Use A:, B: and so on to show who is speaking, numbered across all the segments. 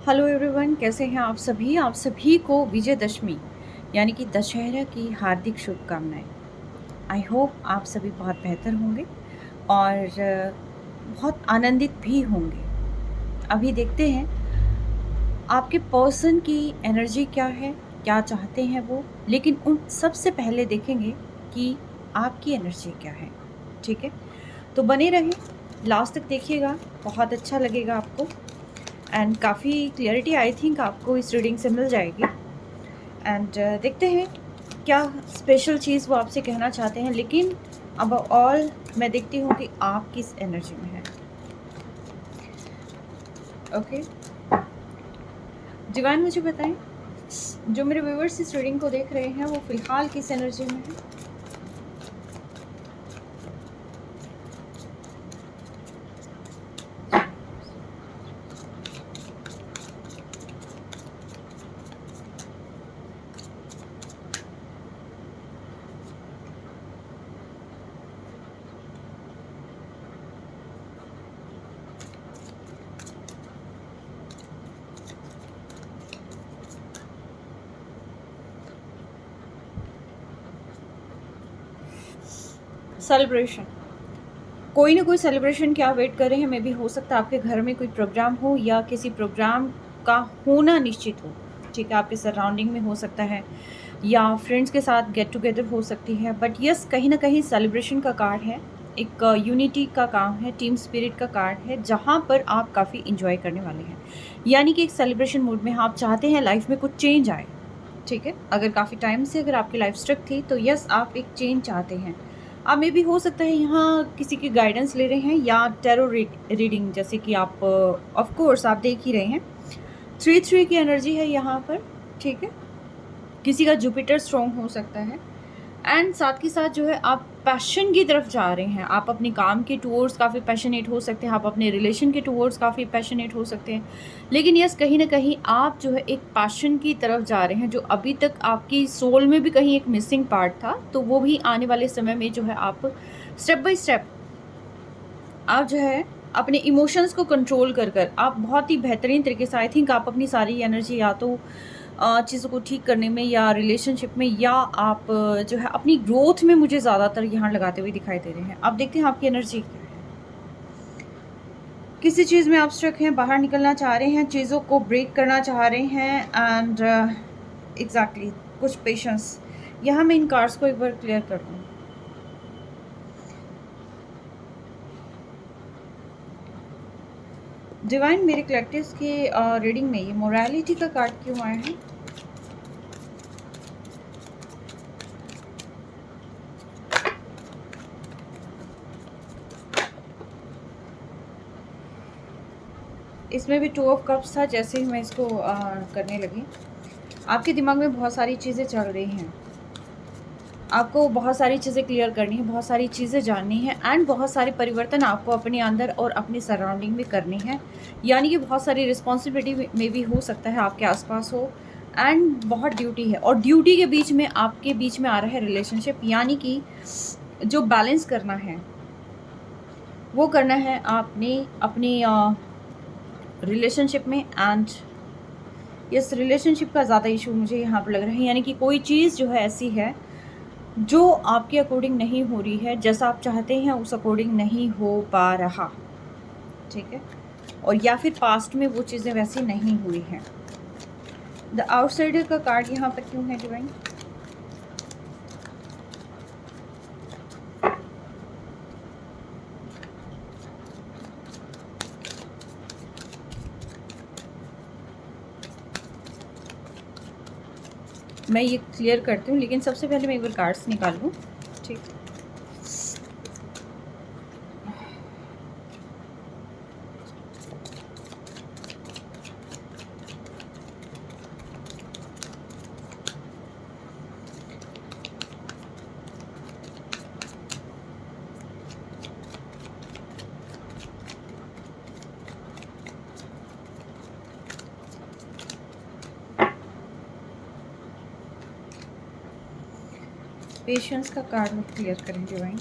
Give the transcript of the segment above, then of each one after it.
A: Hello everyone, कैसे हैं आप सभी को विजयदशमी यानी कि दशहरा की हार्दिक शुभकामनाएं। आई होप आप सभी बहुत बेहतर होंगे और बहुत आनंदित भी होंगे। अभी देखते हैं आपके पर्सन की एनर्जी क्या है, क्या चाहते हैं वो, लेकिन उन सबसे पहले देखेंगे कि आपकी एनर्जी क्या है। ठीक है, तो बने रहें, लास्ट तक देखिएगा, बहुत अच्छा लगेगा आपको एंड काफ़ी क्लियरिटी आई थिंक आपको इस रीडिंग से मिल जाएगी। एंड देखते हैं क्या स्पेशल चीज़ वो आपसे कहना चाहते हैं, लेकिन अब ऑल मैं देखती हूँ कि आप किस एनर्जी में हैं। ओके, डिवाइन मुझे बताएं, जो मेरे व्यूअर्स इस रीडिंग को देख रहे हैं वो फिलहाल किस एनर्जी में है। सेलिब्रेशन, कोई ना कोई सेलिब्रेशन की आप वेट कर रहे हैं। मे भी हो सकता है आपके घर में कोई प्रोग्राम हो या किसी प्रोग्राम का होना निश्चित हो। ठीक है, आपके सराउंडिंग में हो सकता है या फ्रेंड्स के साथ गेट टुगेदर हो सकती है। बट यस, कहीं ना कहीं सेलिब्रेशन का कार्ड है, एक यूनिटी का काम है, टीम स्पिरिट का कार्ड है, जहाँ पर आप काफ़ी इंजॉय करने वाले हैं। यानी कि एक सेलिब्रेशन मूड में आप चाहते हैं लाइफ में कुछ चेंज आए। ठीक है, अगर काफ़ी टाइम से अगर आपकी लाइफ स्ट्रक थी तो यस, आप एक चेंज चाहते हैं। आप मे भी हो सकता है यहाँ किसी की गाइडेंस ले रहे हैं या टैरो रीडिंग, जैसे कि आप ऑफ कोर्स आप देख ही रहे हैं 3-3 की एनर्जी है यहाँ पर। ठीक है, किसी का जुपिटर स्ट्रॉन्ग हो सकता है एंड साथ ही साथ जो है आप पैशन की तरफ जा रहे हैं। आप अपने काम के टूवर्ड्स काफ़ी पैशनेट हो सकते हैं, आप अपने रिलेशन के टूवर्ड्स काफ़ी पैशनेट हो सकते हैं। लेकिन यस, कहीं ना कहीं आप जो है एक पैशन की तरफ जा रहे हैं जो अभी तक आपकी सोल में भी कहीं एक मिसिंग पार्ट था, तो वो भी आने वाले समय में जो है आप स्टेप बाय स्टेप आप जो है अपने इमोशंस को कंट्रोल कर कर आप बहुत ही बेहतरीन तरीके से, आई थिंक आप अपनी सारी एनर्जी या तो चीज़ों को ठीक करने में या रिलेशनशिप में या आप जो है अपनी ग्रोथ में मुझे ज़्यादातर यहाँ लगाते हुए दिखाई दे रहे हैं। अब देखते हैं आपकी एनर्जी क्या है। किसी चीज़ में आप स्ट्रक हैं, बाहर निकलना चाह रहे हैं, चीज़ों को ब्रेक करना चाह रहे हैं एंड एग्जैक्टली कुछ पेशेंस। यहाँ मैं इन कार्ड्स को एक बार क्लियर कर दूँ। डिवाइन, मेरे कलेक्टिव्स के रीडिंग में ये मोरालिटी का कार्ड क्यों आया है? इसमें भी 2 ऑफ कप्स था। जैसे ही मैं इसको करने लगी, आपके दिमाग में बहुत सारी चीज़ें चल रही हैं, आपको बहुत सारी चीज़ें क्लियर करनी है, बहुत सारी चीज़ें जाननी है एंड बहुत सारे परिवर्तन आपको अपने अंदर और अपनी सराउंडिंग में करने हैं। यानी कि बहुत सारी रिस्पॉन्सिबिलिटी में भी हो सकता है आपके आसपास हो एंड बहुत ड्यूटी है, और ड्यूटी के बीच में आपके बीच में आ रहा है रिलेशनशिप। यानी कि जो बैलेंस करना है वो करना है आपने अपनी रिलेशनशिप में एंड इस रिलेशनशिप का ज़्यादा इशू मुझे यहाँ पर लग रहा है। यानी कि कोई चीज़ जो है ऐसी है जो आपके अकॉर्डिंग नहीं हो रही है, जैसा आप चाहते हैं उस अकॉर्डिंग नहीं हो पा रहा। ठीक है, और या फिर पास्ट में वो चीज़ें वैसी नहीं हुई हैं। द आउटसाइडर का कार्ड यहाँ पर क्यों है डिवाइन? मैं ये क्लियर करती हूँ, लेकिन सबसे पहले मैं एक बार कार्ड्स निकाल लूँ। ठीक, पेशेंस का कार्ड क्लियर करें डिवाइन।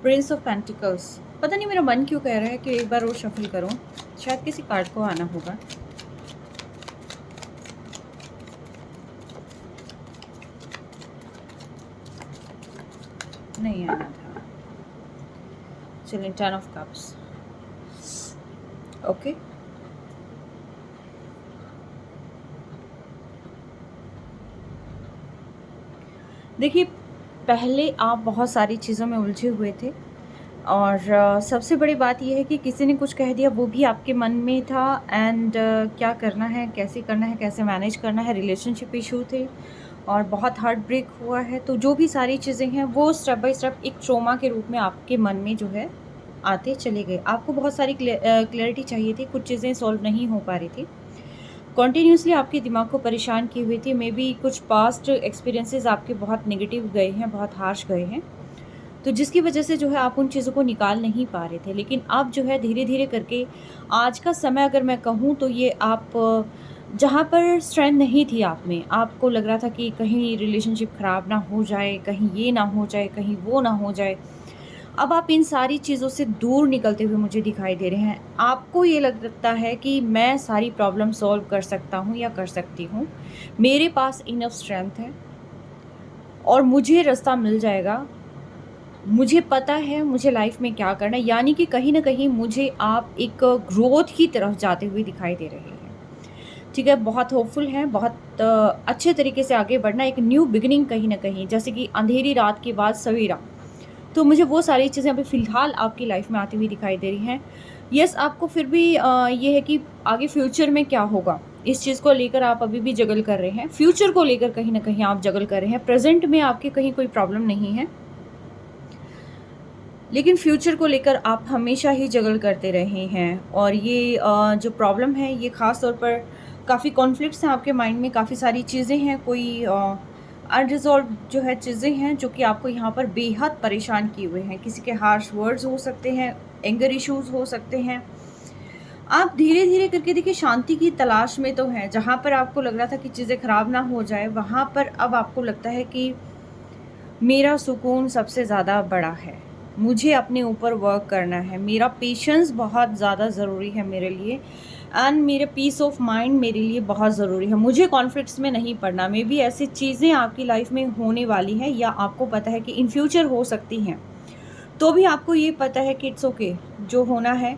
A: Prince of pentacles. पता नहीं मेरा मन क्यों कह रहा है कि एक बार और शफल करूं, शायद किसी कार्ड को आना होगा। नहीं आना था। चलिए, 10 ऑफ कप्स। ओके, देखिए, पहले आप बहुत सारी चीज़ों में उलझे हुए थे और सबसे बड़ी बात ये है कि किसी ने कुछ कह दिया, वो भी आपके मन में था। एंड क्या करना है, कैसे मैनेज करना है, रिलेशनशिप इशू थे और बहुत हार्ट ब्रेक हुआ है। तो जो भी सारी चीज़ें हैं वो स्टेप बाय स्टेप एक ट्रॉमा के रूप में आपके मन में जो है आते चले गए। आपको बहुत सारी क्लैरिटी चाहिए थी, कुछ चीज़ें सॉल्व नहीं हो पा रही थी, कॉन्टीन्यूसली आपके दिमाग को परेशान की हुई थी। मे बी कुछ पास्ट एक्सपीरियंसेस आपके बहुत नेगेटिव गए हैं, बहुत हार्श गए हैं, तो जिसकी वजह से जो है आप उन चीज़ों को निकाल नहीं पा रहे थे। लेकिन अब जो है धीरे धीरे करके आज का समय अगर मैं कहूँ तो ये आप जहाँ पर स्ट्रेंथ नहीं थी आप में, आपको लग रहा था कि कहीं रिलेशनशिप ख़राब ना हो जाए, कहीं ये ना हो जाए, कहीं वो ना हो जाए, अब आप इन सारी चीज़ों से दूर निकलते हुए मुझे दिखाई दे रहे हैं। आपको ये लगता है कि मैं सारी प्रॉब्लम सॉल्व कर सकता हूँ या कर सकती हूँ, मेरे पास इनफ स्ट्रेंथ है और मुझे रास्ता मिल जाएगा, मुझे पता है मुझे लाइफ में क्या करना है। यानी कि कहीं न कहीं मुझे आप एक ग्रोथ की तरफ जाते हुए दिखाई दे रहे हैं। ठीक है, बहुत होपफुल हैं, बहुत अच्छे तरीके से आगे बढ़ना, एक न्यू बिगिनिंग कहीं न कहीं, जैसे कि अंधेरी रात के बाद सवेरा। तो मुझे वो सारी चीज़ें अभी फ़िलहाल आपकी लाइफ में आती हुई दिखाई दे रही हैं। येस, आपको फिर भी ये है कि आगे फ्यूचर में क्या होगा, इस चीज़ को लेकर आप अभी भी जगल कर रहे हैं। फ्यूचर को लेकर कहीं न कहीं आप जगल कर रहे हैं। प्रेज़ेंट में आपके कहीं कोई प्रॉब्लम नहीं है, लेकिन फ्यूचर को लेकर आप हमेशा ही जगल करते रहे हैं। और ये जो प्रॉब्लम है ये ख़ास तौर पर काफ़ी कॉन्फ्लिक्ट्स हैं आपके माइंड में, काफ़ी सारी चीज़ें हैं, कोई अनरिज़ॉल्व जो है चीज़ें हैं जो कि आपको यहाँ पर बेहद परेशान किए हुए हैं। किसी के हार्श वर्ड्स हो सकते हैं, एंगर इश्यूज़ हो सकते हैं। आप धीरे-धीरे करके देखिए शांति की तलाश में तो हैं, जहाँ पर आपको लग रहा था कि चीज़ें ख़राब ना हो जाए, वहाँ पर अब आपको लगता है कि मेरा सुकून सबसे ज़्यादा बड़ा है, मुझे अपने ऊपर वर्क करना है, मेरा पेशेंस बहुत ज़्यादा ज़रूरी है मेरे लिए एंड मेरे पीस ऑफ माइंड मेरे लिए बहुत ज़रूरी है, मुझे कॉन्फ्लिक्ट्स में नहीं पड़ना। मे बी ऐसी चीज़ें आपकी लाइफ में होने वाली हैं या आपको पता है कि इन फ्यूचर हो सकती हैं, तो भी आपको ये पता है कि इट्स ओके, जो होना है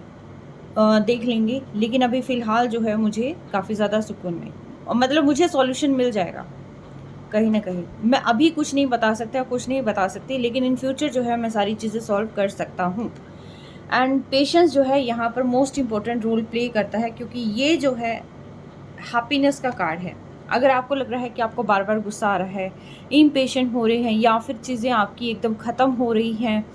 A: देख लेंगे। लेकिन अभी फ़िलहाल जो है मुझे काफ़ी ज़्यादा सुकून में, और मतलब मुझे सॉल्यूशन मिल जाएगा कहीं न कहीं। मैं अभी कुछ नहीं बता सकता, कुछ नहीं बता सकती, लेकिन इन फ्यूचर जो है मैं सारी चीज़ें सॉल्व कर सकता हूँ। एंड पेशेंस जो है यहाँ पर मोस्ट इम्पोर्टेंट रोल प्ले करता है, क्योंकि ये जो है हैप्पीनेस का कार्ड है। अगर आपको लग रहा है कि आपको बार-बार गुस्सा आ रहा है, इम्पेशेंट हो रहे हैं या फिर चीज़ें आपकी एकदम ख़त्म हो रही हैं,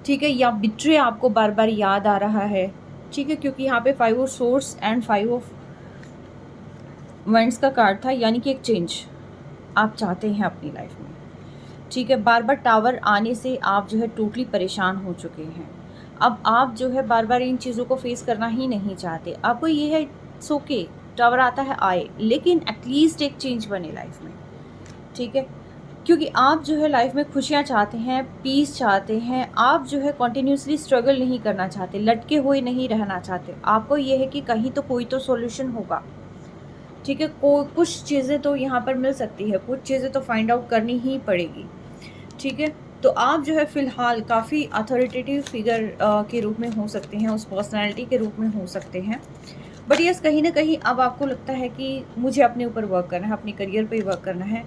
A: ठीक है, या बिट्रे आपको बार-बार याद आ रहा है, ठीक है, क्योंकि यहाँ पे 5 of swords and 5 of wands का कार्ड था, यानी कि एक चेंज आप चाहते हैं अपनी लाइफ में, ठीक है। बार-बार टावर आने से आप जो है टोटली परेशान हो चुके हैं। अब आप जो है बार-बार इन चीज़ों को फेस करना ही नहीं चाहते। आपको ये है इट्स ओके, टावर आता है आए, लेकिन एटलीस्ट एक चेंज बने लाइफ में, ठीक है। क्योंकि आप जो है लाइफ में खुशियाँ चाहते हैं, पीस चाहते हैं, आप जो है कंटिन्यूअसली स्ट्रगल नहीं करना चाहते, लटके हुए नहीं रहना चाहते। आपको ये है कि कहीं तो कोई तो सॉल्यूशन होगा, ठीक है। कुछ चीज़ें तो यहाँ पर मिल सकती है, कुछ चीज़ें तो फाइंड आउट करनी ही पड़ेगी, ठीक है। तो आप जो है फ़िलहाल काफ़ी अथॉरिटेटिव फिगर के रूप में हो सकते हैं, उस पर्सनैलिटी के रूप में हो सकते हैं। बट यस, कहीं न कहीं अब आपको लगता है कि मुझे अपने ऊपर वर्क करना है, अपने करियर पे वर्क करना है।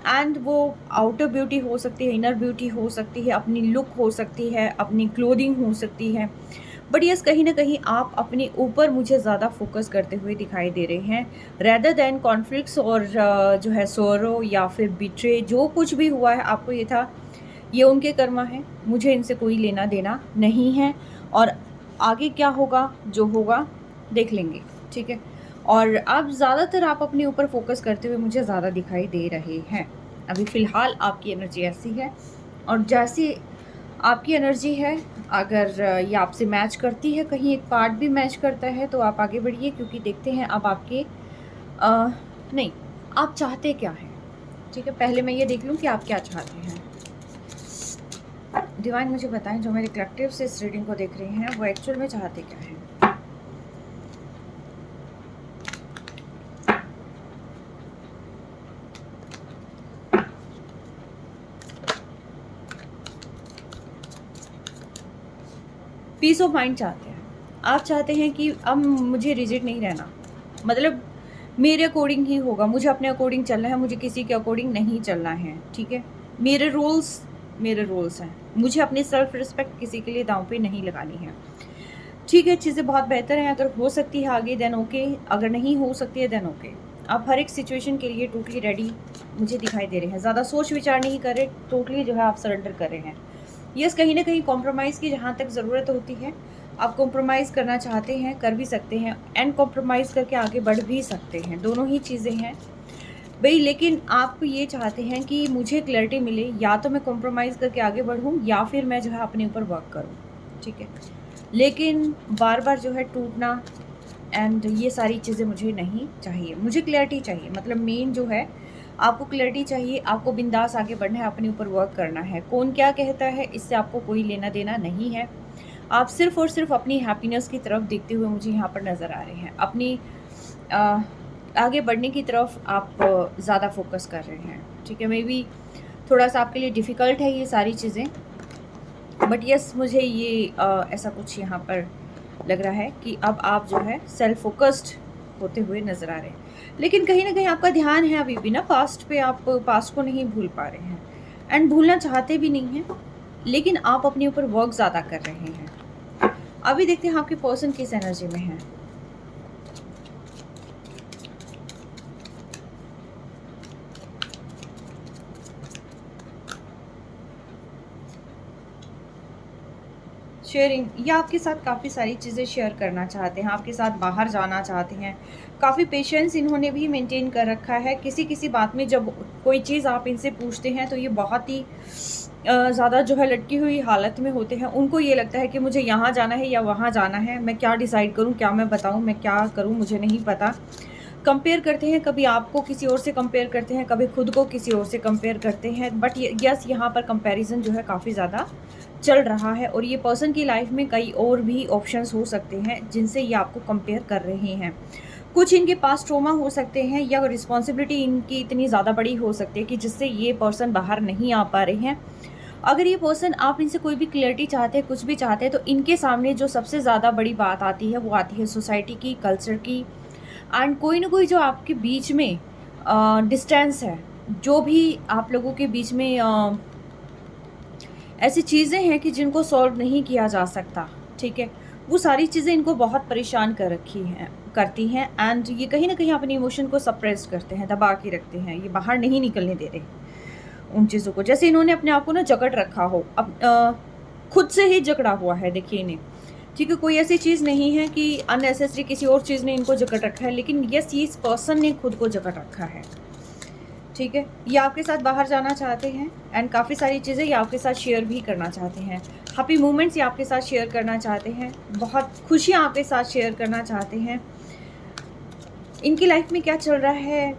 A: एंड वो आउटर ब्यूटी हो सकती है, इनर ब्यूटी हो सकती है, अपनी लुक हो सकती है, अपनी क्लोथिंग हो सकती है। बट यस, कहीं न कहीं आप अपने ऊपर मुझे ज़्यादा फ़ोकस करते हुए दिखाई दे रहे हैं, रेदर दैन कॉन्फ्लिक्ट्स और जो है सोरो या फिर बिट्रे। जो कुछ भी हुआ है आपको ये था, ये उनके कर्मा है, मुझे इनसे कोई लेना देना नहीं है, और आगे क्या होगा, जो होगा देख लेंगे, ठीक है। और अब ज़्यादातर आप अपने ऊपर फ़ोकस करते हुए मुझे ज़्यादा दिखाई दे रहे हैं। अभी फ़िलहाल आपकी एनर्जी ऐसी है, और जैसी आपकी एनर्जी है, अगर ये आपसे मैच करती है, कहीं एक पार्ट भी मैच करता है, तो आप आगे बढ़िए, क्योंकि देखते हैं अब आपके नहीं, आप चाहते क्या हैं, ठीक है। पहले मैं ये देख लूँ कि आप क्या चाहते हैं। डिवाइन मुझे बताएं, जो मेरे कलेक्टिव से इस रीडिंग को देख रहे हैं वो एक्चुअल में चाहते क्या हैं। पीस ऑफ माइंड चाहते हैं। आप चाहते हैं कि अब मुझे रिजिड नहीं रहना, मतलब मेरे अकॉर्डिंग ही होगा, मुझे अपने अकॉर्डिंग चलना है, मुझे किसी के अकॉर्डिंग नहीं चलना है। ठीक है, मेरे रूल्स हैं, मुझे अपनी सेल्फ रिस्पेक्ट किसी के लिए दांव पे नहीं लगानी है। ठीक है, चीज़ें बहुत बेहतर हैं, अगर हो सकती है आगे देन ओके, अगर नहीं हो सकती है देन ओके। आप हर एक सिचुएशन के लिए टोटली रेडी मुझे दिखाई दे रहे हैं, ज़्यादा सोच विचार नहीं कर रहे, टोटली जो है आप सरेंडर कर रहे हैं। यस, कहीं ना कहीं कॉम्प्रोमाइज़ की जहाँ तक ज़रूरत होती है आप कॉम्प्रोमाइज़ करना चाहते हैं, कर भी सकते हैं, एंड कॉम्प्रोमाइज़ करके आगे बढ़ भी सकते हैं, दोनों ही चीज़ें हैं भाई। लेकिन आप ये चाहते हैं कि मुझे क्लैरिटी मिले, या तो मैं कॉम्प्रोमाइज़ करके आगे बढ़ूँ या फिर मैं जो है अपने ऊपर वर्क करूँ। ठीक है, लेकिन बार बार जो है टूटना एंड ये सारी चीज़ें मुझे नहीं चाहिए, मुझे क्लैरिटी चाहिए। मतलब मेन जो है आपको क्लैरिटी चाहिए, आपको बिंदास आगे बढ़ना है, अपने ऊपर वर्क करना है। कौन क्या कहता है इससे आपको कोई लेना देना नहीं है। आप सिर्फ और सिर्फ अपनी हैप्पीनेस की तरफ देखते हुए मुझे यहाँ पर नज़र आ रहे हैं, अपनी आगे बढ़ने की तरफ आप ज़्यादा फोकस कर रहे हैं। ठीक है, मे बी थोड़ा सा आपके लिए डिफ़िकल्ट है ये सारी चीज़ें, बट यस मुझे ये ऐसा कुछ यहाँ पर लग रहा है कि अब आप जो है सेल्फ फोकस्ड होते हुए नज़र आ रहे हैं। लेकिन कहीं ना कहीं आपका ध्यान है अभी भी ना पास्ट पे, आप पास्ट को नहीं भूल पा रहे हैं एंड भूलना चाहते भी नहीं हैं, लेकिन आप अपने ऊपर वर्क ज़्यादा कर रहे हैं। अभी देखते हैं आपके पर्सन किस एनर्जी में है। शेयरिंग, या आपके साथ काफ़ी सारी चीज़ें शेयर करना चाहते हैं, आपके साथ बाहर जाना चाहते हैं। काफ़ी पेशेंस इन्होंने भी मेंटेन कर रखा है। किसी किसी बात में जब कोई चीज़ आप इनसे पूछते हैं तो ये बहुत ही ज़्यादा जो है लटकी हुई हालत में होते हैं। उनको ये लगता है कि मुझे यहाँ जाना है या वहाँ जाना है, मैं क्या डिसाइड करूँ, क्या मैं बताऊँ, मैं क्या करूँ, मुझे नहीं पता। कंपेयर करते हैं, कभी आपको किसी और से कंपेयर करते हैं, कभी खुद को किसी और से कंपेयर करते हैं। बट यस, यहाँ पर कंपैरिजन जो है काफ़ी ज़्यादा चल रहा है और ये पर्सन की लाइफ में कई और भी ऑप्शंस हो सकते हैं जिनसे ये आपको कंपेयर कर रहे हैं। कुछ इनके पास ट्रॉमा हो सकते हैं या रिस्पॉन्सिबिलिटी इनकी इतनी ज़्यादा बड़ी हो सकती है कि जिससे ये पर्सन बाहर नहीं आ पा रहे हैं। अगर ये पर्सन आप इनसे कोई भी क्लियरिटी चाहते हैं, कुछ भी चाहते हैं, तो इनके सामने जो सबसे ज़्यादा बड़ी बात आती है वो आती है सोसाइटी की, कल्चर की, एंड कोई ना कोई जो आपके बीच में डिस्टेंस है, जो भी आप लोगों के बीच में ऐसी चीज़ें हैं कि जिनको सॉल्व नहीं किया जा सकता। ठीक है, वो सारी चीज़ें इनको बहुत परेशान कर रखी हैं, करती हैं, एंड ये कहीं ना कहीं अपने इमोशन को सप्रेस करते हैं, दबा के रखते हैं, ये बाहर नहीं निकलने दे रहे उन चीज़ों को, जैसे इन्होंने अपने आप को ना जकड़ रखा हो, अब खुद से ही जकड़ा हुआ है। देखिए इन्हें, ठीक है, कोई ऐसी चीज़ नहीं है कि अननेसेसरी किसी और चीज़ ने इनको जकड़ रखा है, लेकिन यस, ये इस पर्सन ने खुद को जकड़ रखा है। ठीक है, ये आपके साथ बाहर जाना चाहते हैं एंड काफ़ी सारी चीज़ें ये आपके साथ शेयर भी करना चाहते हैं। हैप्पी मोमेंट्स ये आपके साथ शेयर करना चाहते हैं, बहुत खुशियाँ आपके साथ शेयर करना चाहते हैं। इनकी लाइफ में क्या चल रहा है,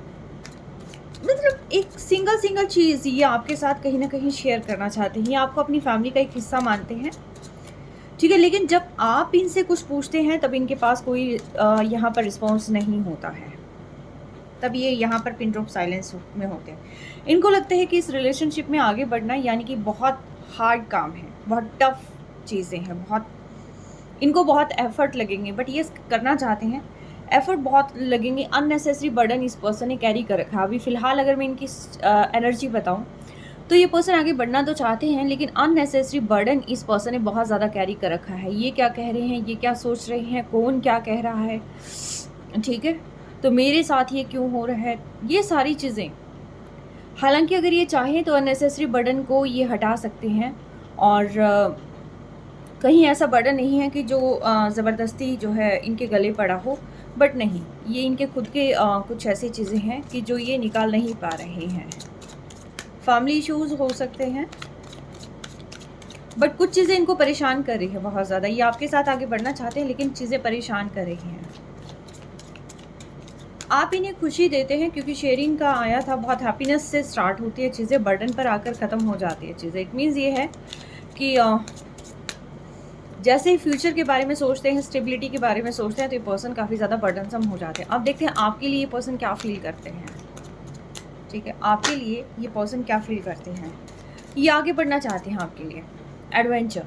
A: मतलब एक सिंगल चीज़ ये आपके साथ कहीं ना कहीं शेयर करना चाहते हैं, ये आपको अपनी फैमिली का एक हिस्सा मानते हैं। ठीक है, लेकिन जब आप इनसे कुछ पूछते हैं तब इनके पास कोई यहाँ पर रिस्पॉन्स नहीं होता है, तब ये यहाँ पर पिन ड्रॉप साइलेंस में होते हैं। इनको लगता है कि इस रिलेशनशिप में आगे बढ़ना यानी कि बहुत हार्ड काम है, बहुत टफ चीज़ें हैं, बहुत इनको बहुत एफर्ट लगेंगे, बट ये करना चाहते हैं, एफर्ट बहुत लगेंगे। अननेसेसरी बर्डन इस पर्सन ने कैरी कर रखा है। अभी फ़िलहाल अगर मैं इनकी एनर्जी बताऊँ तो ये पर्सन आगे बढ़ना तो चाहते हैं, लेकिन अननेसेसरी बर्डन इस पर्सन ने बहुत ज़्यादा कैरी कर रखा है। ये क्या कह रहे हैं, ये क्या सोच रहे हैं, कौन क्या कह रहा है, ठीक है, तो मेरे साथ ये क्यों हो रहा है, ये सारी चीज़ें। हालांकि अगर ये चाहें तो अननेसेसरी बर्डन को ये हटा सकते हैं, और कहीं ऐसा बर्डन नहीं है कि जो ज़बरदस्ती जो है इनके गले पड़ा हो, बट नहीं, ये इनके खुद के कुछ ऐसी चीज़ें हैं कि जो ये निकाल नहीं पा रहे हैं। फैमिली इश्यूज़ हो सकते हैं, बट कुछ चीज़ें इनको परेशान कर रही है बहुत ज़्यादा। ये आपके साथ आगे बढ़ना चाहते हैं लेकिन चीज़ें परेशान कर रही हैं। आप इन्हें खुशी देते हैं क्योंकि शेयरिंग का आया था, बहुत हैप्पीनेस से स्टार्ट होती है चीज़ें, बर्डन पर आकर ख़त्म हो जाती है चीज़ें। इट मीन्स ये है कि जैसे ही फ्यूचर के बारे में सोचते हैं, स्टेबिलिटी के बारे में सोचते हैं, तो ये पर्सन काफ़ी ज़्यादा बर्डनसम हो जाते हैं। अब देखते हैं आपके लिए ये पर्सन क्या फ़ील करते हैं। ठीक है, आपके लिए ये पर्सन क्या फ़ील करते हैं। ये आगे बढ़ना चाहते हैं आपके लिए, एडवेंचर,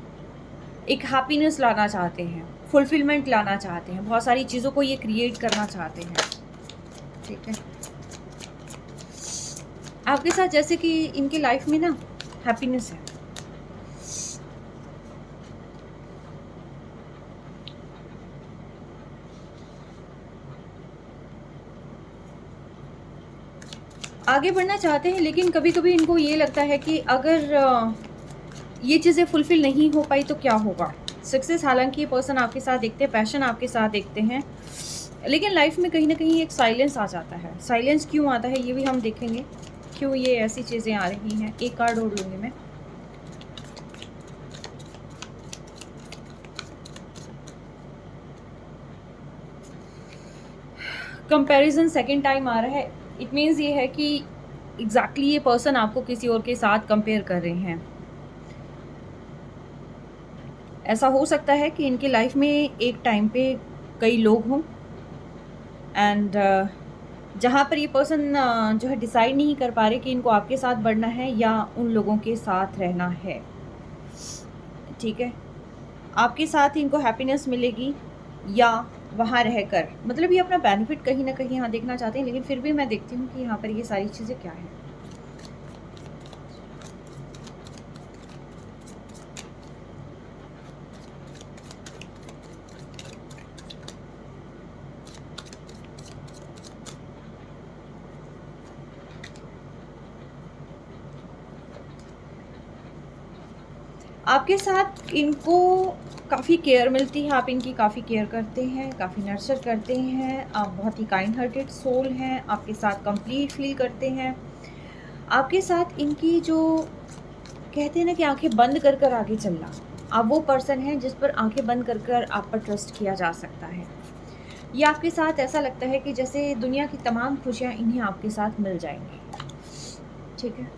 A: एक हैप्पीनेस लाना चाहते हैं, फुलफिलमेंट लाना चाहते हैं, बहुत सारी चीज़ों को ये क्रिएट करना चाहते हैं। ठीक है, आपके साथ जैसे कि इनकी लाइफ में ना हैप्पीनेस है। आगे बढ़ना चाहते हैं, लेकिन कभी कभी इनको ये लगता है कि अगर ये चीज़ें फुलफ़िल नहीं हो पाई तो क्या होगा। सक्सेस हालांकि ये पर्सन आपके साथ देखते हैं, पैशन आपके साथ देखते हैं, लेकिन लाइफ में कहीं ना कहीं एक साइलेंस आ जाता है। साइलेंस क्यों आता है ये भी हम देखेंगे, क्यों ये ऐसी चीज़ें आ रही हैं। एक कार्ड और लूँगी मैं। कंपैरिजन सेकंड टाइम आ रहा है। इट मीन्स ये है कि एग्जैक्टली ये पर्सन आपको किसी और के साथ कंपेयर कर रहे हैं। ऐसा हो सकता है कि इनकी लाइफ में एक टाइम पे कई लोग हों, एंड जहाँ पर ये पर्सन जो है डिसाइड नहीं कर पा रहे कि इनको आपके साथ बढ़ना है या उन लोगों के साथ रहना है। ठीक है, आपके साथ इनको हैप्पीनेस मिलेगी या वहाँ रहकर, मतलब ये अपना बेनिफिट कहीं ना कहीं यहाँ देखना चाहते हैं, लेकिन फिर भी मैं देखती हूँ कि यहाँ पर ये सारी चीज़ें क्या है। आपके साथ इनको काफ़ी केयर मिलती है, आप इनकी काफ़ी केयर करते हैं, काफ़ी नर्चर करते हैं, आप बहुत ही काइंड हार्टेड सोल हैं, आपके साथ कंप्लीट फील करते हैं। आपके साथ इनकी जो कहते हैं ना कि आंखें बंद कर कर आगे चलना, आप वो पर्सन हैं जिस पर आंखें बंद कर कर आप पर ट्रस्ट किया जा सकता है। ये आपके साथ ऐसा लगता है कि जैसे दुनिया की तमाम खुशियाँ इन्हें आपके साथ मिल जाएंगी। ठीक है,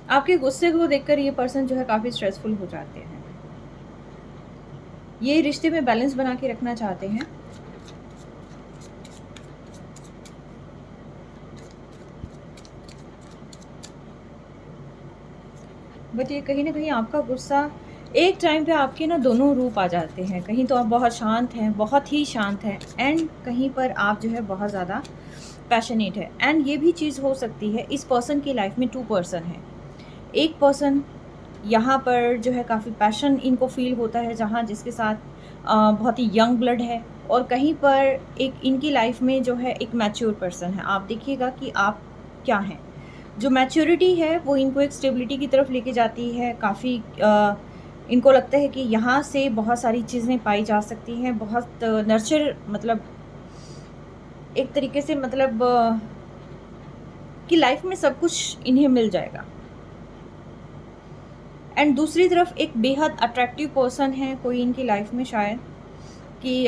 A: आपके गुस्से को देखकर ये पर्सन जो है काफ़ी स्ट्रेसफुल हो जाते हैं। ये रिश्ते में बैलेंस बना के रखना चाहते हैं। बट ये कहीं ना कहीं आपका गुस्सा एक टाइम पे आपके ना दोनों रूप आ जाते हैं। कहीं तो आप बहुत शांत हैं, बहुत ही शांत हैं, एंड कहीं पर आप जो है बहुत ज़्यादा पैशनेट है। एंड ये भी चीज़ हो सकती है, इस पर्सन की लाइफ में 2 पर्सन हैं। एक पर्सन यहाँ पर जो है काफ़ी पैशन इनको फील होता है, जहाँ जिसके साथ बहुत ही यंग ब्लड है, और कहीं पर एक इनकी लाइफ में जो है एक मैच्योर पर्सन है। आप देखिएगा कि आप क्या हैं। जो मैच्योरिटी है वो इनको एक स्टेबिलिटी की तरफ लेके जाती है। काफ़ी इनको लगता है कि यहाँ से बहुत सारी चीज़ें पाई जा सकती हैं, बहुत नर्चर, मतलब एक तरीके से, मतलब कि लाइफ में सब कुछ इन्हें मिल जाएगा। एंड दूसरी तरफ एक बेहद अट्रैक्टिव पर्सन है कोई इनकी लाइफ में, शायद कि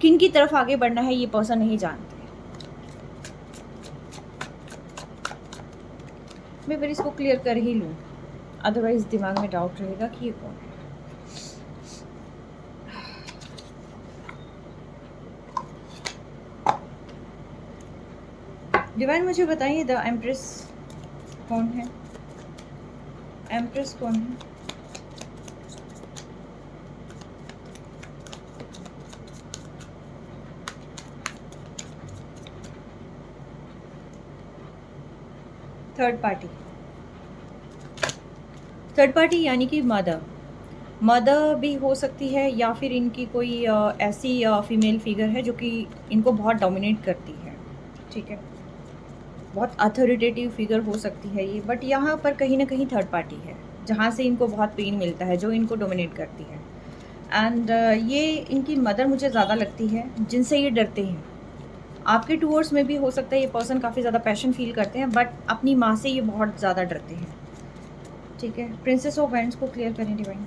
A: किन की तरफ आगे बढ़ना है ये पर्सन नहीं जानते। मैं फिर इसको क्लियर कर ही लूँ, अदरवाइज दिमाग में डाउट रहेगा कि ये कौन है। डिवाइन मुझे बताइए, द एम्प्रेस कौन है? एम्प्रेस कौन है? Third party. थर्ड पार्टी यानी कि मदर भी हो सकती है, या फिर इनकी कोई ऐसी फीमेल फिगर है जो कि इनको बहुत डोमिनेट करती है। ठीक है, बहुत अथॉरिटेटिव फिगर हो सकती है ये, बट यहाँ पर कहीं ना कहीं थर्ड पार्टी है जहाँ से इनको बहुत पेन मिलता है, जो इनको डोमिनेट करती है। एंड ये इनकी मदर मुझे ज़्यादा लगती है, जिनसे ये डरते हैं। आपके टूवर्ड्स में भी हो सकता है ये पर्सन काफ़ी ज़्यादा पैशन फील करते हैं, बट अपनी माँ से ये बहुत ज़्यादा डरते हैं। ठीक है, प्रिंसेस ऑफ वैंड्स को क्लियर करें डिवाइन।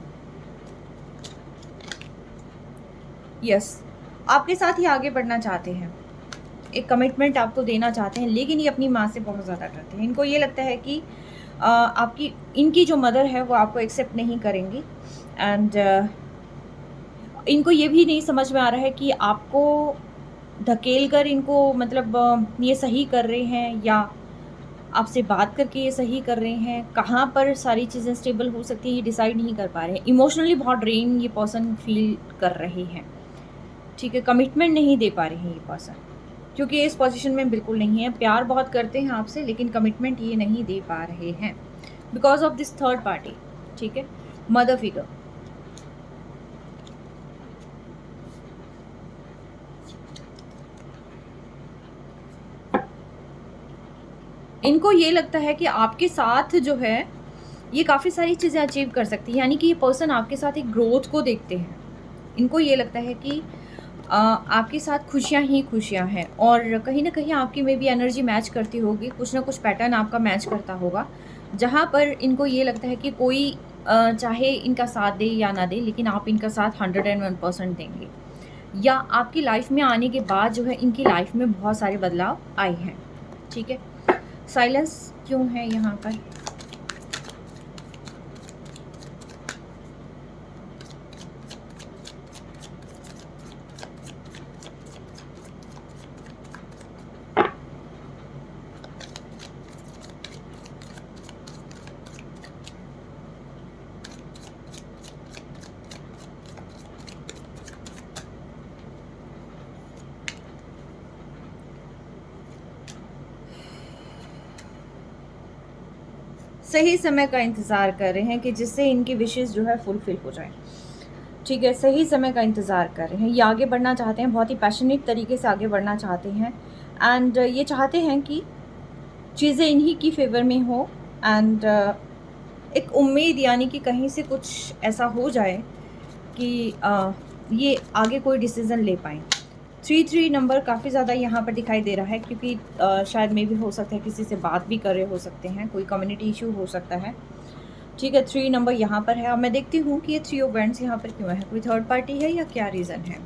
A: यस, आपके साथ ही आगे बढ़ना चाहते हैं, एक कमिटमेंट आपको देना चाहते हैं, लेकिन ये अपनी माँ से बहुत ज़्यादा डरते हैं। इनको ये लगता है कि आपकी इनकी जो मदर है वो आपको एक्सेप्ट नहीं करेंगी। एंड इनको ये भी नहीं समझ में आ रहा है कि आपको धकेल कर इनको मतलब ये सही कर रहे हैं या आपसे बात करके ये सही कर रहे हैं, कहाँ पर सारी चीज़ें स्टेबल हो सकती है ये डिसाइड नहीं कर पा रहे हैं। इमोशनली बहुत ड्रेन ये पर्सन फील कर रहे हैं। ठीक है, कमिटमेंट नहीं दे पा रहे हैं ये पर्सन, क्योंकि ये इस पोजीशन में बिल्कुल नहीं है। प्यार बहुत करते हैं आपसे, लेकिन कमिटमेंट ये नहीं दे पा रहे हैं because of this third party. ठीक है, मदर फिगर। इनको ये लगता है कि आपके साथ जो है ये काफ़ी सारी चीज़ें अचीव कर सकती है, यानी कि ये पर्सन आपके साथ एक ग्रोथ को देखते हैं। इनको ये लगता है कि आपके साथ खुशियाँ ही खुशियाँ हैं, और कहीं न कहीं आपकी में भी एनर्जी मैच करती होगी, कुछ ना कुछ पैटर्न आपका मैच करता होगा, जहाँ पर इनको ये लगता है कि कोई चाहे इनका साथ दे या ना दे, लेकिन आप इनका साथ 101% देंगे, या आपकी लाइफ में आने के बाद जो है इनकी लाइफ में बहुत सारे बदलाव आए हैं। ठीक है, साइलेंस क्यों है यहाँ पर? सही समय का इंतज़ार कर रहे हैं कि जिससे इनकी विशेज़ जो है फुलफ़िल हो जाए। ठीक है, सही समय का इंतज़ार कर रहे हैं। ये आगे बढ़ना चाहते हैं, बहुत ही पैशनेट तरीके से आगे बढ़ना चाहते हैं, एंड ये चाहते हैं कि चीज़ें इन्हीं की फ़ेवर में हो, एंड एक उम्मीद, यानी कि कहीं से कुछ ऐसा हो जाए कि ये आगे कोई डिसीज़न ले पाएँ। 3-3 नंबर काफ़ी ज़्यादा यहाँ पर दिखाई दे रहा है, क्योंकि शायद मे भी हो सकता है किसी से बात भी कर रहे हो सकते हैं, कोई कम्युनिटी इशू हो सकता है। ठीक है, 3 नंबर यहाँ पर है। अब मैं देखती हूँ कि ये 3 ऑफ वैंड्स यहाँ पर क्यों है, कोई थर्ड पार्टी है या क्या रीज़न है?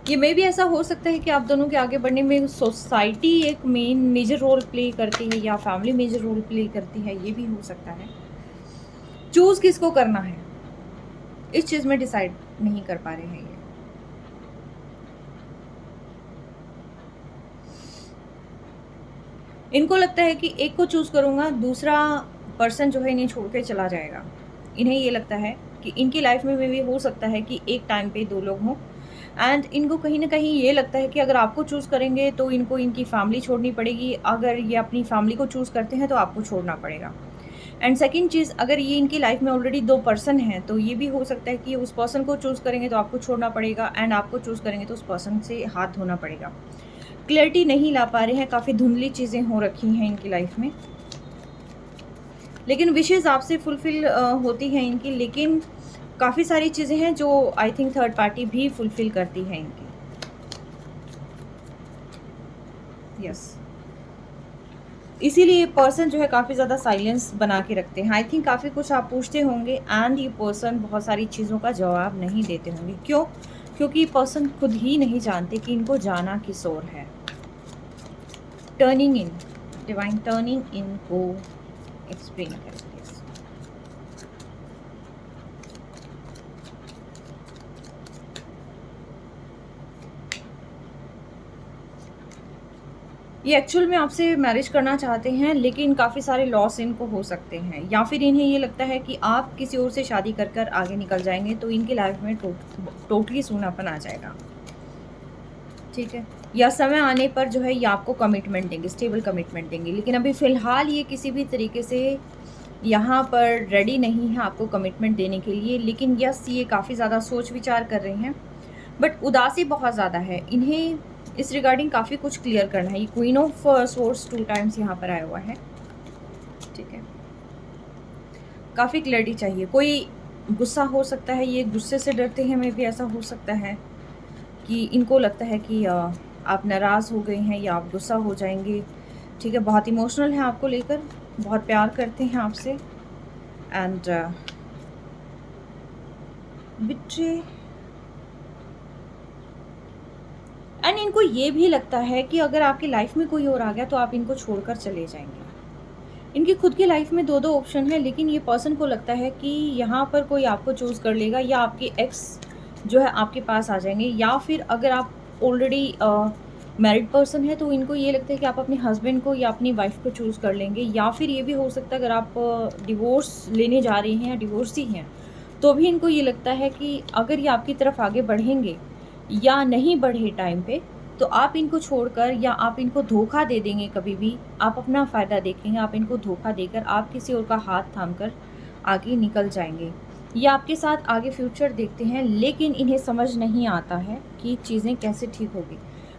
A: ये मे भी ऐसा हो सकता है कि आप दोनों के आगे बढ़ने में सोसाइटी एक मेजर रोल प्ले करती है, या फैमिली मेजर रोल प्ले करती है, ये भी हो सकता है। चूज़ किसको करना है, इस चीज़ में डिसाइड नहीं कर पा रहे हैं ये। इनको लगता है कि एक को चूज़ करूँगा, दूसरा पर्सन जो है इन्हें छोड़ के चला जाएगा। इन्हें ये लगता है कि इनकी लाइफ में भी हो सकता है कि एक टाइम पे 2 लोग हों, एंड इनको कहीं न कहीं ये लगता है कि अगर आपको चूज़ करेंगे तो इनको इनकी फैमिली छोड़नी पड़ेगी, अगर ये अपनी फैमिली को चूज़ करते हैं तो आपको छोड़ना पड़ेगा। एंड सेकंड चीज़, अगर ये इनकी लाइफ में ऑलरेडी 2 पर्सन हैं, तो ये भी हो सकता है कि उस पर्सन को चूज़ करेंगे तो आपको छोड़ना पड़ेगा, एंड आपको चूज़ करेंगे तो उस पर्सन से हाथ धोना पड़ेगा। क्लैरिटी नहीं ला पा रहे हैं, काफ़ी धुंधली चीज़ें हो रखी हैं इनकी लाइफ में, लेकिन विशेज़ आपसे फुलफ़िल होती हैं इनकी, लेकिन काफ़ी सारी चीज़ें हैं जो आई थिंक थर्ड पार्टी भी फुलफ़िल करती है इनकी। यस, इसीलिए पर्सन जो है काफ़ी ज़्यादा साइलेंस बना के रखते हैं। आई थिंक काफ़ी कुछ आप पूछते होंगे, एंड ये पर्सन बहुत सारी चीज़ों का जवाब नहीं देते होंगे। क्यों? क्योंकि ये पर्सन खुद ही नहीं जानते कि इनको जाना किस ओर है। टर्निंग इन, डिवाइन टर्निंग इन को एक्सप्लेन करें प्लीज। ये एक्चुअल में आपसे मैरिज करना चाहते हैं, लेकिन काफ़ी सारे लॉस इनको हो सकते हैं, या फिर इन्हें ये लगता है कि आप किसी और से शादी कर कर आगे निकल जाएंगे तो इनकी लाइफ में टोटली सूनापन आ जाएगा। ठीक है, या समय आने पर जो है ये आपको कमिटमेंट देंगे, स्टेबल कमिटमेंट देंगे, लेकिन अभी फ़िलहाल ये किसी भी तरीके से यहाँ पर रेडी नहीं है आपको कमिटमेंट देने के लिए। लेकिन यस, ये काफ़ी ज़्यादा सोच विचार कर रहे हैं, बट उदासी बहुत ज़्यादा है। इन्हें इस रिगार्डिंग काफ़ी कुछ क्लियर करना है। ये क्वीन ऑफ सोर्स 2 टाइम्स यहाँ पर आया हुआ है। ठीक है, काफ़ी क्लैरिटी चाहिए। कोई गुस्सा हो सकता है, ये गुस्से से डरते हैं, मे भी ऐसा हो सकता है कि इनको लगता है कि आप नाराज़ हो गए हैं या आप गुस्सा हो जाएँगे, ठीक है? बहुत इमोशनल हैं आपको लेकर, बहुत प्यार करते हैं आपसे एंड बिट्रे एंड इनको ये भी लगता है कि अगर आपकी लाइफ़ में कोई और आ गया तो आप इनको छोड़कर चले जाएँगे। इनकी खुद की लाइफ़ में 2-2 ऑप्शन है, लेकिन ये पर्सन को लगता है कि यहाँ पर कोई आपको चूज़ कर लेगा या आपके एक्स जो है आपके पास आ जाएँगे, या फिर अगर आप ऑलरेडी मैरिड पर्सन है तो इनको ये लगता है कि आप अपने हस्बैंड को या अपनी वाइफ़ को चूज़ कर लेंगे, या फिर ये भी हो सकता है अगर आप डिवोर्स लेने जा रही हैं या डिवोर्सी हैं, तो भी इनको ये लगता है कि अगर ये आपकी तरफ आगे बढ़ेंगे या नहीं बढ़े टाइम पे, तो आप इनको छोड़कर या आप इनको धोखा दे देंगे कभी भी, आप अपना फ़ायदा देखेंगे, आप इनको धोखा देकर आप किसी और का हाथ थामकर आगे निकल जाएँगे। ये आपके साथ आगे फ्यूचर देखते हैं, लेकिन इन्हें समझ नहीं आता है कि चीज़ें कैसे ठीक होगी।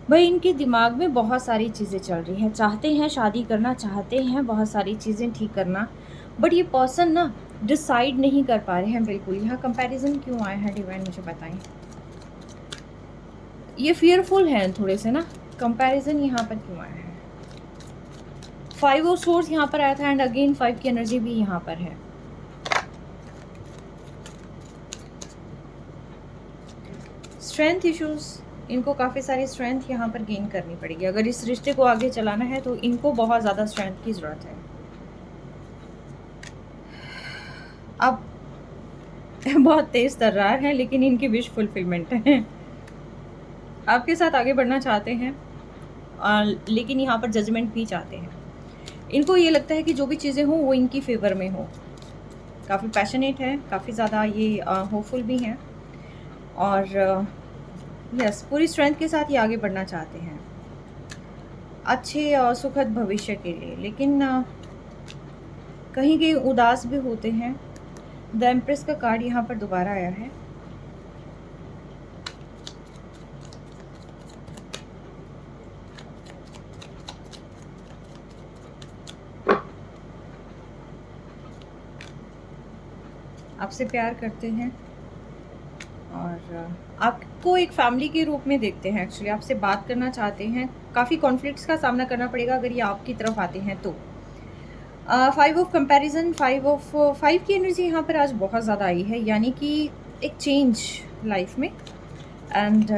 A: भई इनके दिमाग में बहुत सारी चीज़ें चल रही हैं, चाहते हैं शादी करना, चाहते हैं बहुत सारी चीज़ें ठीक करना, बट ये पर्सन ना डिसाइड नहीं कर पा रहे हैं बिल्कुल। यहाँ कंपैरिज़न क्यों आया है डिवाइन, मुझे बताएँ? ये फ़ियरफुल हैं थोड़े से ना, कंपैरिज़न यहाँ पर क्यों आया है? 5 ऑफ सोर्ड्स यहाँ पर आया था एंड अगेन 5 की एनर्जी भी यहाँ पर है। स्ट्रेंथ इश्यूज़, इनको काफ़ी सारी स्ट्रेंथ यहाँ पर गेन करनी पड़ेगी। अगर इस रिश्ते को आगे चलाना है तो इनको बहुत ज़्यादा स्ट्रेंथ की ज़रूरत है। अब बहुत तेज़ तर्रार हैं, लेकिन इनकी विश फुलफिलमेंट है। आपके साथ आगे बढ़ना चाहते हैं, लेकिन यहाँ पर जजमेंट भी चाहते हैं। इनको ये लगता है कि जो भी चीज़ें हों वो इनकी फ़ेवर में हो। काफ़ी पैशनेट है, काफ़ी ज़्यादा ये होपफुल भी हैं और यस पूरी स्ट्रेंथ के साथ ये आगे बढ़ना चाहते हैं अच्छे और सुखद भविष्य के लिए, लेकिन कहीं कहीं उदास भी होते हैं। द एम्प्रेस का कार्ड यहाँ पर दोबारा आया है। आपसे प्यार करते हैं और आपको एक फैमिली के रूप में देखते हैं। एक्चुअली आपसे बात करना चाहते हैं। काफ़ी कॉन्फ्लिक्ट्स का सामना करना पड़ेगा अगर ये आपकी तरफ आते हैं तो। 5 ऑफ कंपैरिजन, 5 की एनर्जी यहाँ पर आज बहुत ज़्यादा आई है, यानी कि एक चेंज लाइफ में एंड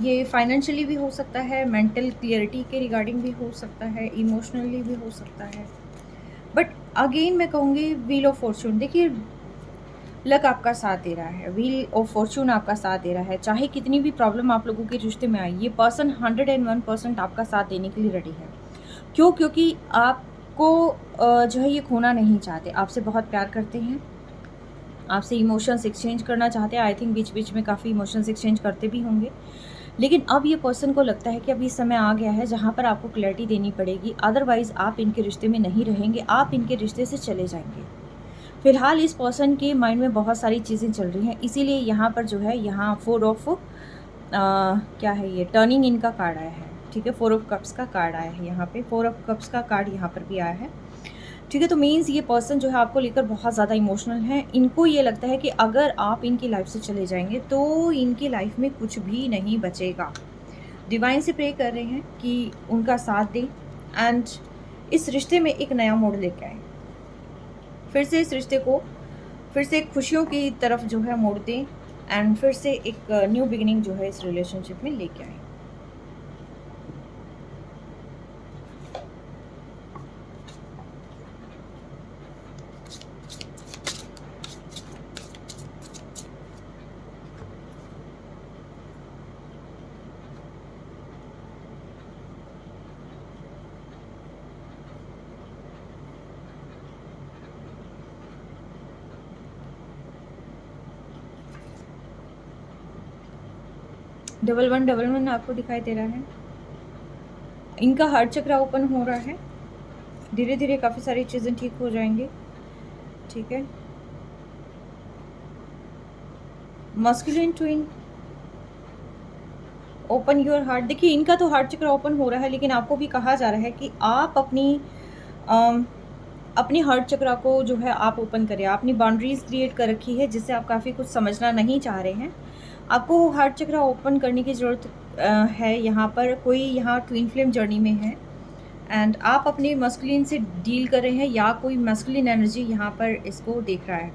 A: ये फाइनेंशियली भी हो सकता है, मेंटल क्लियरिटी के रिगार्डिंग भी हो सकता है, इमोशनली भी हो सकता है। बट अगेन मैं कहूँगी व्हील ऑफ फॉर्चून, देखिए लक आपका साथ दे रहा है, व्हील ऑफ फॉर्चून आपका साथ दे रहा है। चाहे कितनी भी प्रॉब्लम आप लोगों के रिश्ते में आई, ये पर्सन 101% आपका साथ देने के लिए रेडी है। क्यों? क्योंकि आपको जो है ये खोना नहीं चाहते, आपसे बहुत प्यार करते हैं, आपसे इमोशंस एक्सचेंज करना चाहते हैं। आई थिंक बीच बीच में काफ़ी इमोशंस एक्सचेंज करते भी होंगे, लेकिन अब ये पर्सन को लगता है कि अब ये समय आ गया है जहाँ पर आपको क्लैरिटी देनी पड़ेगी, अदरवाइज़ आप इनके रिश्ते में नहीं रहेंगे, आप इनके रिश्ते से चले जाएंगे। फिलहाल इस पर्सन के माइंड में बहुत सारी चीज़ें चल रही हैं, इसीलिए यहाँ पर जो है यहाँ 4 ऑफ क्या है ये टर्निंग इनका कार्ड आया है, ठीक है। 4 ऑफ कप्स का कार्ड आया है यहाँ पे, 4 ऑफ कप्स का कार्ड यहाँ पर भी आया है, ठीक है। तो मीन्स ये पर्सन जो है आपको लेकर बहुत ज़्यादा इमोशनल है। इनको ये लगता है कि अगर आप इनकी लाइफ से चले जाएंगे तो इनकी लाइफ में कुछ भी नहीं बचेगा। डिवाइन से प्रे कर रहे हैं कि उनका साथ दें एंड इस रिश्ते में एक नया मोड़ लेके आए, फिर से इस रिश्ते को फिर से खुशियों की तरफ जो है मोड़ दें एंड फिर से एक न्यू बिगिनिंग जो है इस रिलेशनशिप में लेके आए। डबल वन आपको दिखाई दे रहा है। इनका हार्ट चक्र ओपन हो रहा है, धीरे धीरे काफ़ी सारी चीज़ें ठीक हो जाएंगी, ठीक है। Masculine twin, open your heart. देखिए इनका तो हार्ट चक्र ओपन हो रहा है, लेकिन आपको भी कहा जा रहा है कि आप अपनी अपनी हार्ट चक्रा को जो है आप ओपन करें। आपने बाउंड्रीज़ क्रिएट कर रखी है जिससे आप काफ़ी कुछ समझना नहीं चाह रहे हैं। आपको हार्ट चक्रा ओपन करने की ज़रूरत है। यहाँ पर कोई यहाँ ट्विन फ्लेम जर्नी में है एंड आप अपने मस्कुलिन से डील कर रहे हैं या कोई मस्कुलिन एनर्जी यहाँ पर इसको देख रहा है।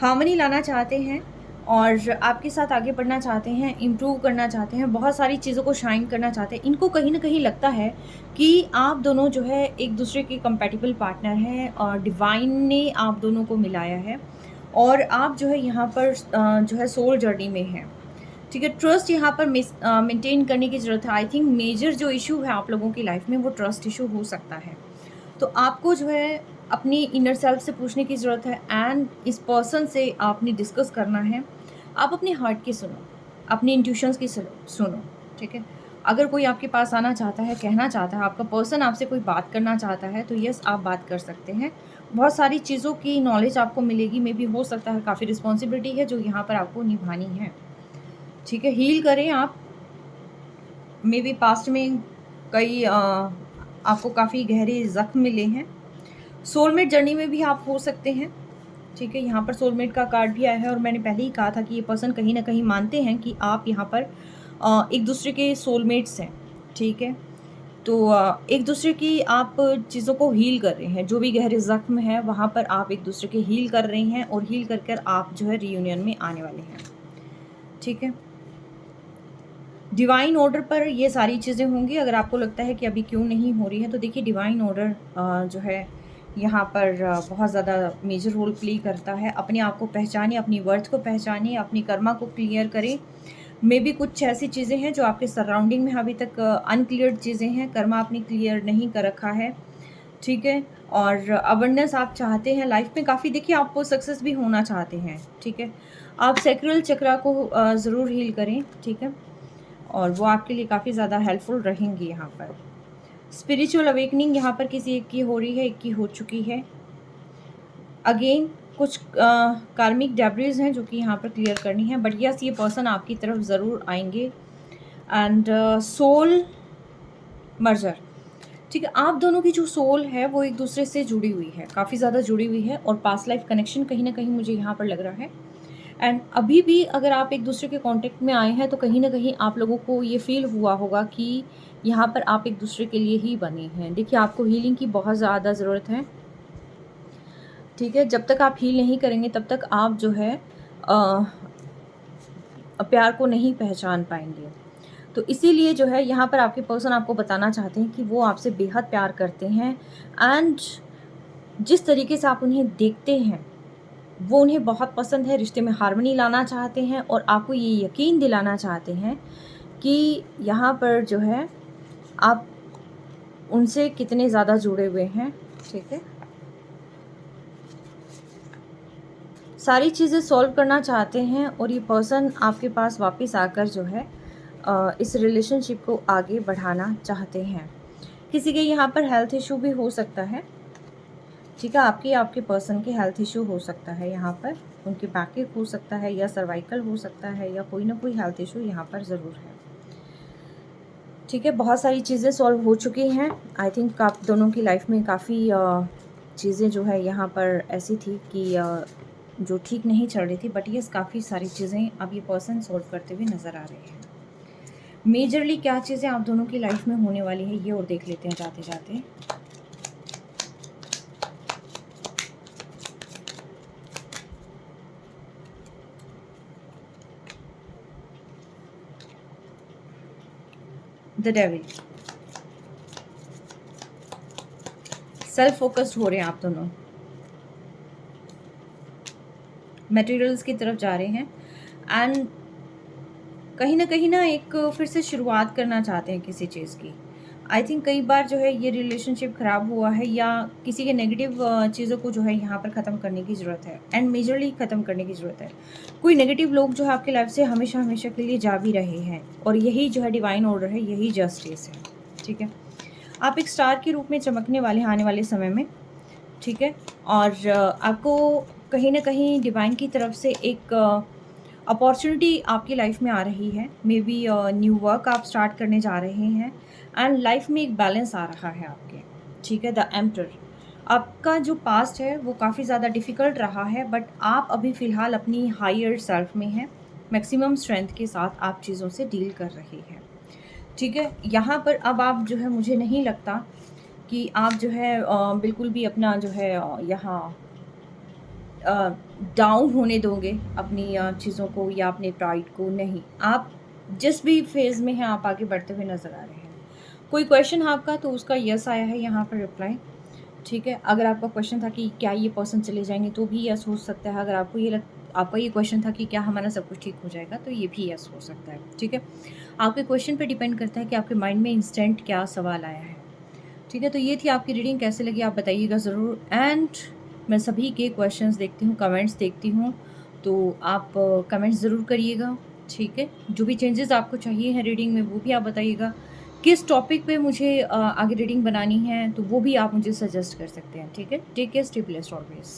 A: हार्मनी लाना चाहते हैं और आपके साथ आगे बढ़ना चाहते हैं, इम्प्रूव करना चाहते हैं, बहुत सारी चीज़ों को शाइन करना चाहते हैं। इनको कहीं न कहीं लगता है कि आप दोनों जो है एक दूसरे के कंपैटिबल पार्टनर हैं और डिवाइन ने आप दोनों को मिलाया है और आप जो है यहाँ पर जो है सोल जर्नी में हैं। ठीक है, ट्रस्ट यहाँ पर मेंटेन करने की ज़रूरत है। आई थिंक मेजर जो इशू है आप लोगों की लाइफ में वो ट्रस्ट इशू हो सकता है। तो आपको जो है अपनी इनर सेल्फ से पूछने की ज़रूरत है एंड इस पर्सन से आपने डिस्कस करना है। आप अपने हार्ट की सुनो, अपनी इंट्यूशंस की सुनो, ठीक है। अगर कोई आपके पास आना चाहता है, कहना चाहता है, आपका पर्सन आपसे कोई बात करना चाहता है तो यस आप बात कर सकते हैं। बहुत सारी चीज़ों की नॉलेज आपको मिलेगी, मे बी हो सकता है काफ़ी रिस्पॉन्सिबिलिटी है जो यहाँ पर आपको निभानी है। ठीक है, हील करें आप। मे बी पास्ट में कई आपको काफ़ी गहरे ज़ख्म मिले हैं। सोलमेट जर्नी में भी आप हो सकते हैं। ठीक है, यहाँ पर सोलमेट का कार्ड भी आया है और मैंने पहले ही कहा था कि ये पर्सन कहीं ना कहीं मानते हैं कि आप यहाँ पर एक दूसरे के सोलमेट्स हैं। ठीक है, तो एक दूसरे की आप चीज़ों को हील कर रहे हैं। जो भी गहरे ज़ख्म है वहाँ पर आप एक दूसरे के हील कर रहे हैं और हील कर कर आप जो है रीयूनियन में आने वाले हैं। ठीक है, डिवाइन ऑर्डर पर ये सारी चीज़ें होंगी। अगर आपको लगता है कि अभी क्यों नहीं हो रही है तो देखिए डिवाइन ऑर्डर जो है यहाँ पर बहुत ज़्यादा मेजर रोल प्ले करता है। अपने आप को पहचानिए, अपनी वर्थ को पहचानिए, अपनी कर्मा को क्लियर करें। मे बी कुछ ऐसी चीज़ें हैं जो आपके सराउंडिंग में अभी तक अनक्लियर्ड चीज़ें हैं, कर्मा आपने क्लियर नहीं कर रखा है। ठीक है, और अवेयरनेस आप चाहते हैं लाइफ में काफ़ी। देखिए आपको सक्सेस भी होना चाहते हैं। ठीक है, आप सैक्रल चक्रा को ज़रूर हील करें। ठीक है, और वो आपके लिए काफ़ी ज़्यादा हेल्पफुल रहेंगी। यहाँ पर स्पिरिचुअल अवेकनिंग यहाँ पर किसी एक की हो रही है, एक की हो चुकी है। अगेन कुछ कार्मिक डेब्रीज हैं जो कि यहाँ पर क्लियर करनी है, बट यस ये पर्सन आपकी तरफ ज़रूर आएंगे। एंड सोल मर्जर, ठीक है, आप दोनों की जो सोल है वो एक दूसरे से जुड़ी हुई है, काफ़ी ज़्यादा जुड़ी हुई है और पास्ट लाइफ कनेक्शन कहीं ना कहीं मुझे यहाँ पर लग रहा है। एंड अभी भी अगर आप एक दूसरे के कांटेक्ट में आए हैं तो कहीं ना कहीं आप लोगों को ये फील हुआ होगा कि यहाँ पर आप एक दूसरे के लिए ही बने हैं। देखिए आपको हीलिंग की बहुत ज़्यादा ज़रूरत है। ठीक है, जब तक आप हील नहीं करेंगे तब तक आप जो है प्यार को नहीं पहचान पाएंगे। तो इसीलिए जो है यहाँ पर आपके पर्सन आपको बताना चाहते हैं कि वो आपसे बेहद प्यार करते हैं एंड जिस तरीके से आप उन्हें देखते हैं वो उन्हें बहुत पसंद है। रिश्ते में हार्मनी लाना चाहते हैं और आपको ये यकीन दिलाना चाहते हैं कि यहाँ पर जो है आप उनसे कितने ज़्यादा जुड़े हुए हैं। ठीक है, सारी चीज़ें सॉल्व करना चाहते हैं और ये पर्सन आपके पास वापस आकर जो है इस रिलेशनशिप को आगे बढ़ाना चाहते हैं। किसी के यहाँ पर हेल्थ इशू भी हो सकता है। ठीक है, आपके पर्सन के हेल्थ इशू हो सकता है, यहाँ पर उनके बैक हो सकता है या सर्वाइकल हो सकता है या कोई ना कोई हेल्थ इशू यहाँ पर ज़रूर है। ठीक है, बहुत सारी चीज़ें सॉल्व हो चुकी हैं। आई थिंक आप दोनों की लाइफ में काफ़ी चीज़ें जो है यहाँ पर ऐसी थी कि जो ठीक नहीं चल रही थी, बट ये काफ़ी सारी चीज़ें अब ये पर्सन सॉल्व करते हुए नज़र आ रहे हैं। मेजरली क्या चीज़ें आप दोनों की लाइफ में होने वाली है ये और देख लेते हैं जाते जाते। द डेविल, सेल्फ फोकस्ड हो रहे हैं आप दोनों, मटेरियल्स की तरफ जा रहे हैं एंड कहीं ना एक फिर से शुरुआत करना चाहते हैं किसी चीज़ की। आई थिंक कई बार जो है ये रिलेशनशिप ख़राब हुआ है या किसी के नेगेटिव चीज़ों को जो है यहाँ पर ख़त्म करने की ज़रूरत है एंड मेजरली ख़त्म करने की ज़रूरत है। कोई नेगेटिव लोग जो है आपकी लाइफ से हमेशा हमेशा के लिए जा भी रहे हैं और यही जो है डिवाइन ऑर्डर है, यही जस्टिस है। ठीक है, आप एक स्टार के रूप में चमकने वाले हैं आने वाले समय में। ठीक है, और आपको कहीं ना कहीं डिवाइन की तरफ से एक अपॉर्चुनिटी आपकी लाइफ में आ रही है। मे बी न्यू वर्क आप स्टार्ट करने जा रहे हैं एंड लाइफ में एक बैलेंस आ रहा है आपके। ठीक है, द एम्परर, आपका जो पास्ट है वो काफ़ी ज़्यादा डिफ़िकल्ट रहा है, बट आप अभी फ़िलहाल अपनी हायर सेल्फ में हैं। मैक्सिमम स्ट्रेंथ के साथ आप चीज़ों से डील कर रहे हैं, ठीक है? यहाँ पर अब आप जो है, मुझे नहीं लगता कि आप जो है बिल्कुल भी अपना जो है यहाँ डाउन होने दोगे अपनी चीज़ों को या अपने प्राइड को, नहीं। आप जिस भी फ़ेज़ में हैं, आप आगे बढ़ते हुए नज़र आ रहे हैं। कोई क्वेश्चन है आपका, तो उसका यस आया है यहाँ पर रिप्लाई, ठीक है? अगर आपका क्वेश्चन था कि क्या ये पर्सन चले जाएँगे, तो भी यस हो सकता है। अगर आपका ये क्वेश्चन था कि क्या हमारा सब कुछ ठीक हो जाएगा, तो ये भी यस हो सकता है, ठीक है? आपके क्वेश्चन पे डिपेंड करता है कि आपके माइंड में इंस्टेंट क्या सवाल आया है, ठीक है? तो ये थी आपकी रीडिंग, कैसे लगी आप बताइएगा ज़रूर। एंड मैं सभी के क्वेश्चंस देखती हूँ, कमेंट्स देखती हूँ, तो आप कमेंट्स ज़रूर करिएगा, ठीक है? जो भी चेंजेस आपको चाहिए हैं रीडिंग में, वो भी आप बताइएगा। किस टॉपिक पे मुझे आगे रीडिंग बनानी है, तो वो भी आप मुझे सजेस्ट कर सकते हैं, ठीक है? Take care, stay blessed always.